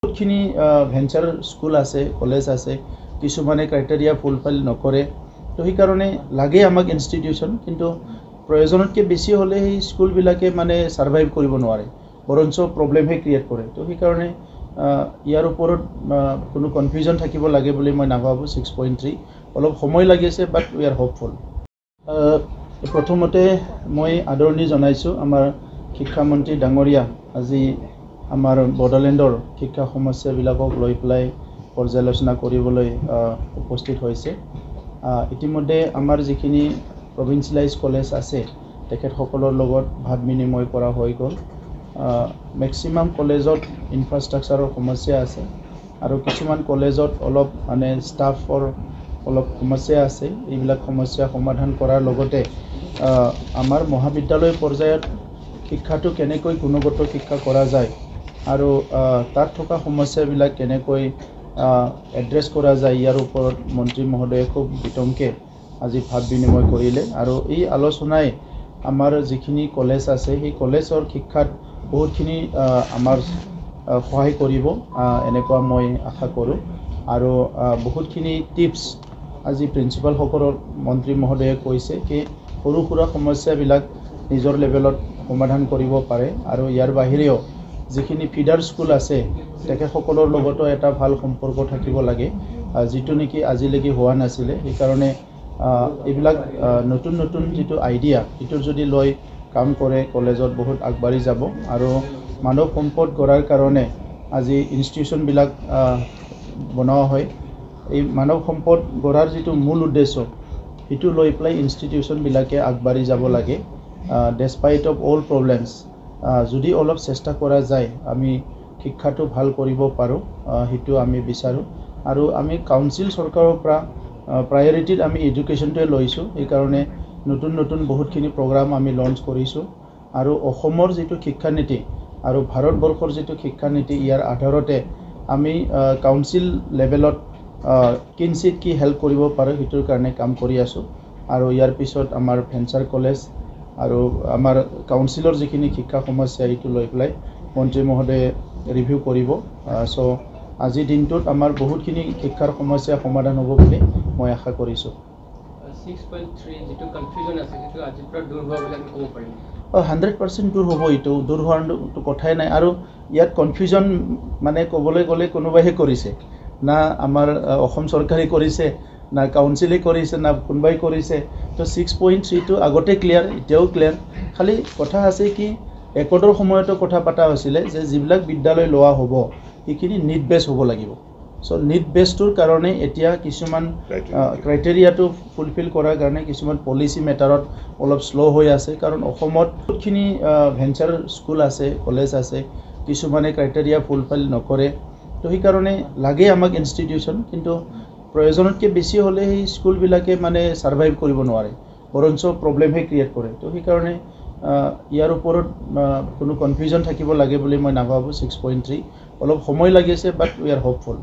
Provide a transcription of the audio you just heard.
বহুতখিনি venture school আছে, college আছে, কিছুমানে ক্ৰাইটেৰিয়া ফুলফিল নকৰে। তো সেইকাৰণে লাগে আমাক ইনষ্টিটিউশ্যন, কিন্তু প্ৰয়োজনতকৈ বেছি হ'লে সেই স্কুলবিলাকে মানে ছাৰ্ভাইভ কৰিব নোৱাৰে, বৰঞ্চ প্ৰব্লেমহে ক্ৰিয়েট কৰে। তো সেইকাৰণে ইয়াৰ ওপৰত কোনো কনফিউজন থাকিব লাগে বুলি মই নাভাবোঁ। 6.3 অলপ সময় লাগিছে, বাট উই আৰ হোপফুল। প্ৰথমতে মই আদৰণি জনাইছোঁ আমাৰ শিক্ষামন্ত্ৰী ডাঙৰীয়া আজি আমাৰ বড়োলেণ্ডৰ শিক্ষা সমস্যাবিলাকক লৈ পেলাই পৰ্যালোচনা কৰিবলৈ উপস্থিত হৈছে। ইতিমধ্যে আমাৰ যিখিনি প্ৰভিন্সিয়েলাইজ কলেজ আছে তেখেতসকলৰ লগত ভাৱ বিনিময় কৰা হৈ গ'ল। মেক্সিমাম কলেজত ইনফ্ৰাষ্ট্ৰাকচাৰৰ সমস্যা আছে আৰু কিছুমান কলেজত অলপ মানে ষ্টাফৰ অলপ সমস্যা আছে। এইবিলাক সমস্যা সমাধান কৰাৰ লগতে আমাৰ মহাবিদ্যালয় পৰ্যায়ত শিক্ষাটো কেনেকৈ গুণগত শিক্ষা কৰা যায় আৰু তাত থকা সমস্যাবিলাক কেনেকৈ এড্ৰেছ কৰা যায় ইয়াৰ ওপৰত মন্ত্ৰী মহোদয়ে খুব বিতংকে আজি ভাৱ বিনিময় কৰিলে। আৰু এই আলোচনাই আমাৰ যিখিনি কলেজ আছে সেই কলেজৰ শিক্ষাত বহুতখিনি আমাৰ সহায় কৰিব এনেকুৱা মই আশা কৰোঁ। আৰু বহুতখিনি টিপছ আজি প্ৰিন্সিপালসকলৰ মন্ত্ৰী মহোদয়ে কৈছে কি সৰু সুৰা সমস্যাবিলাক নিজৰ লেভেলত সমাধান কৰিব পাৰে। আৰু ইয়াৰ বাহিৰেও যিখিনি ফিডাৰ স্কুল আছে তেখেতসকলৰ লগতো এটা ভাল সম্পৰ্ক থাকিব লাগে, যিটো নেকি আজিলৈকে হোৱা নাছিলে। সেইকাৰণে এইবিলাক নতুন নতুন যিটো আইডিয়া সেইটো যদি লৈ কাম কৰে কলেজত বহুত আগবাঢ়ি যাব। আৰু মানৱ সম্পদ গঢ়াৰ কাৰণে আজি ইনষ্টিটিউশ্যনবিলাক বনোৱা হয়। এই মানৱ সম্পদ গঢ়াৰ যিটো মূল উদ্দেশ্য সেইটো লৈ পেলাই ইনষ্টিটিউশ্যনবিলাকে আগবাঢ়ি যাব লাগে। ডেছপাইট অফ অল প্ৰব্লেমছ যদি অলপ চেষ্টা কৰা যায় আমি শিক্ষাটো ভাল কৰিব পাৰোঁ, সেইটো আমি বিচাৰোঁ। আৰু আমি কাউন্সিল চৰকাৰৰ পৰা প্ৰায়ৰিটিত আমি এডুকেশ্যনটোৱে লৈছোঁ। সেইকাৰণে নতুন নতুন বহুতখিনি প্ৰগ্ৰাম আমি লঞ্চ কৰিছোঁ। আৰু অসমৰ যিটো শিক্ষানীতি আৰু ভাৰতবৰ্ষৰ যিটো শিক্ষানীতি ইয়াৰ আধাৰতে আমি কাউন্সিল লেভেলত কিঞ্চিত কি হেল্প কৰিব পাৰোঁ সেইটোৰ কাৰণে কাম কৰি আছোঁ। আৰু ইয়াৰ পিছত আমাৰ ভেঞ্চাৰ কলেজ আৰু আমাৰ কাউন্সিলৰ যিখিনি শিক্ষা সমস্যা এইটো লৈ পেলাই মন্ত্ৰী মহোদয়ে ৰিভিউ কৰিব। চ' আজিৰ দিনটোত আমাৰ বহুতখিনি শিক্ষাৰ সমস্যা সমাধান হ'ব বুলি মই আশা কৰিছোঁ। 6.3 যিটো কনফিউজন আছে সেইটো আজিৰ পৰা দূৰ হোৱা বুলি ক'ব পাৰিম। 100% দূৰ হ'ব, এইটো দূৰ হোৱাৰটো কথাই নাই। আৰু ইয়াত কনফিউজন মানে ক'বলৈ গ'লে কোনোবাইহে কৰিছে, না আমাৰ অসম চৰকাৰে কৰিছে, না কাউন্সিলে কৰিছে, না কোনোবাই কৰিছে। তো 6.3টো আগতে ক্লিয়াৰ, এতিয়াও ক্লিয়াৰ। খালি কথা আছে কি একৰ্ডৰ সময়তো কথা পতা হৈছিলে যে যিবিলাক বিদ্যালয় লোৱা হ'ব সেইখিনি নিট বেছ হ'ব লাগিব। চ' নিট বেছটোৰ কাৰণে এতিয়া কিছুমান ক্ৰাইটেৰিয়াটো ফুলফিল কৰাৰ কাৰণে কিছুমান পলিচি মেটাৰত অলপ শ্ল' হৈ আছে। কাৰণ অসমত বহুতখিনি ভেঞ্চাৰ স্কুল আছে, কলেজ আছে, কিছুমানে ক্ৰাইটেৰিয়া ফুলফিল নকৰে। তো সেইকাৰণে লাগে আমাক ইনষ্টিটিউশ্যন, কিন্তু প্ৰয়োজনতকৈ বেছি হ'লে সেই স্কুলবিলাকে মানে ছাৰ্ভাইভ কৰিব নোৱাৰে, বৰঞ্চ প্ৰব্লেমহে ক্ৰিয়েট কৰে। তো সেইকাৰণে ইয়াৰ ওপৰত কোনো কনফিউজন থাকিব লাগে বুলি মই নাভাবোঁ। 6.3 অলপ সময় লাগিছে, বাট উই আৰ হোপফুল।